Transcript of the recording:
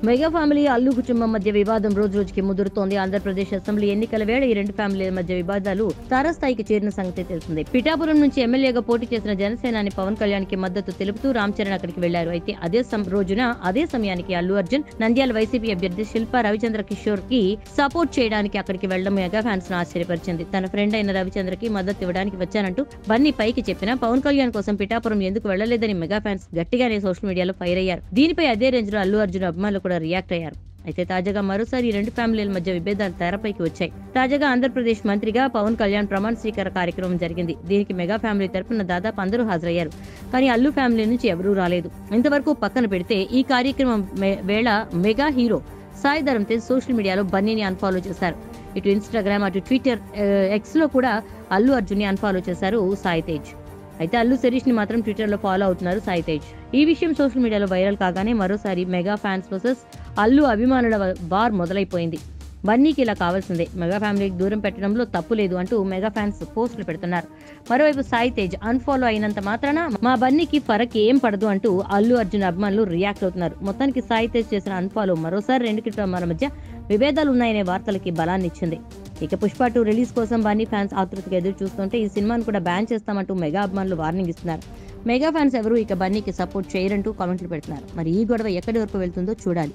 Mega family Allu కుటుంబం మధ్య వివాదం రోజు రోజుకి ముదురుతోంది. ఆంధ్రప్రదేశ్ అసెంబ్లీ ఎన్నికల వేళ ఈ రెండు ఫ్యామిలీల మధ్య వివాదాలు తారాస్థాయికి చేరిన సంగతి తెలిసిందే. పిఠాపురం నుంచి ఎమ్మెల్యేగా పోటీ చేసిన జనసేనాని పవన్ కళ్యాణ్ కి మద్దతు తెలుపుతూ రామ్ చరణ్ అక్కడికి వెళ్లారు. అయితే అదే సమయానికి అల్లు అర్జున్ నంద్యాల వైసీపీ అభ్యర్థి శిల్పా రవిచంద్ర కిషోర్ కి సపోర్ట్ చేయడానికి అక్కడికి వెళ్లడం మెగా ఫ్యాన్స్ ను ఆశ్చర్యపరిచింది. తన ఫ్రెండ్ అయిన రవిచంద్రకి మద్దతు ఇవ్వడానికి వచ్చానంటూ బన్నీ పైకి చెప్పినా పవన్ కళ్యాణ్ కోసం పిఠాపురం ఎందుకు వెళ్లలేదని మెగా ఫ్యాన్స్ గట్టిగానే సోషల్ మీడియాలో ఫైర్ అయ్యారు. దీనిపై అదే రేంజ్ లో అల్లు అర్జున్ అభిమానులు కూడా రియాక్ట్ అయ్యారు. అయితే తాజాగా మరోసారి ఈ రెండు ఫ్యామిలీల మధ్య విభేదాలు తెరపైకి వచ్చాయి. తాజాగా ఆంధ్రప్రదేశ్ మంత్రిగా పవన్ కళ్యాణ్ ప్రమాణ స్వీకార కార్యక్రమం జరిగింది. దీనికి మెగా ఫ్యామిలీ తరపున దాదాపు అందరూ హాజరయ్యారు. కానీ అల్లు ఫ్యామిలీ నుంచి ఎవరూ రాలేదు. ఇంతవరకు పక్కన పెడితే ఈ కార్యక్రమం వేళ mega hero Sai Dharam Tej social మీడియాలో బన్నీని అన్ఫాలో చేశారు. ఇటు ఇన్స్టాగ్రామ్ అటు ట్విట్టర్ ఎక్స్ లో కూడా అల్లు అర్జున్ ని అన్ఫాలో చేశారు సాయి తేజ్. అయితే అల్లు శిరీష్ ని మాత్రం ట్విట్టర్ లో ఫాలో అవుతున్నారు సాయి తేజ్. ఈ విషయం సోషల్ మీడియాలో వైరల్ కాగానే మరోసారి మెగా ఫ్యాన్స్ వర్సెస్ అల్లు అభిమానుల వార్ మొదలైపోయింది. బన్నీకి ఇలా కావాల్సిందే, మెగా ఫ్యామిలీకి దూరం పెట్టడంలో తప్పు లేదు అంటూ మెగా ఫ్యాన్స్ పోస్టులు పెడుతున్నారు. మరోవైపు సాయి తేజ్ అన్ఫాలో అయినంత మాత్రాన మా బన్నీకి ఫరక్ ఏం పడదు అంటూ అల్లు అర్జున్ అభిమానులు రియాక్ట్ అవుతున్నారు. మొత్తానికి సాయి తేజ్ చేసిన అన్ఫాలో మరోసారి రెండు కుటుంబాల మధ్య విభేదాలు ఉన్నాయనే వార్తలకి బలాన్ని ఇచ్చింది. ఇక పుష్ప 2 రిలీజ్ కోసం బన్నీ ఫ్యాన్స్ ఆతృతగా ఎదురు చూస్తుంటే ఈ సినిమాను కూడా బ్యాన్ చేస్తామంటూ మెగా అభిమానులు వార్నింగ్ ఇస్తున్నారు. మెగా ఫ్యాన్స్ ఎవరు ఇక బన్నీకి సపోర్ట్ చేయరంటూ కామెంట్లు పెడుతున్నారు. మరి ఈ గొడవ ఎక్కడి వరకు వెళ్తుందో చూడాలి.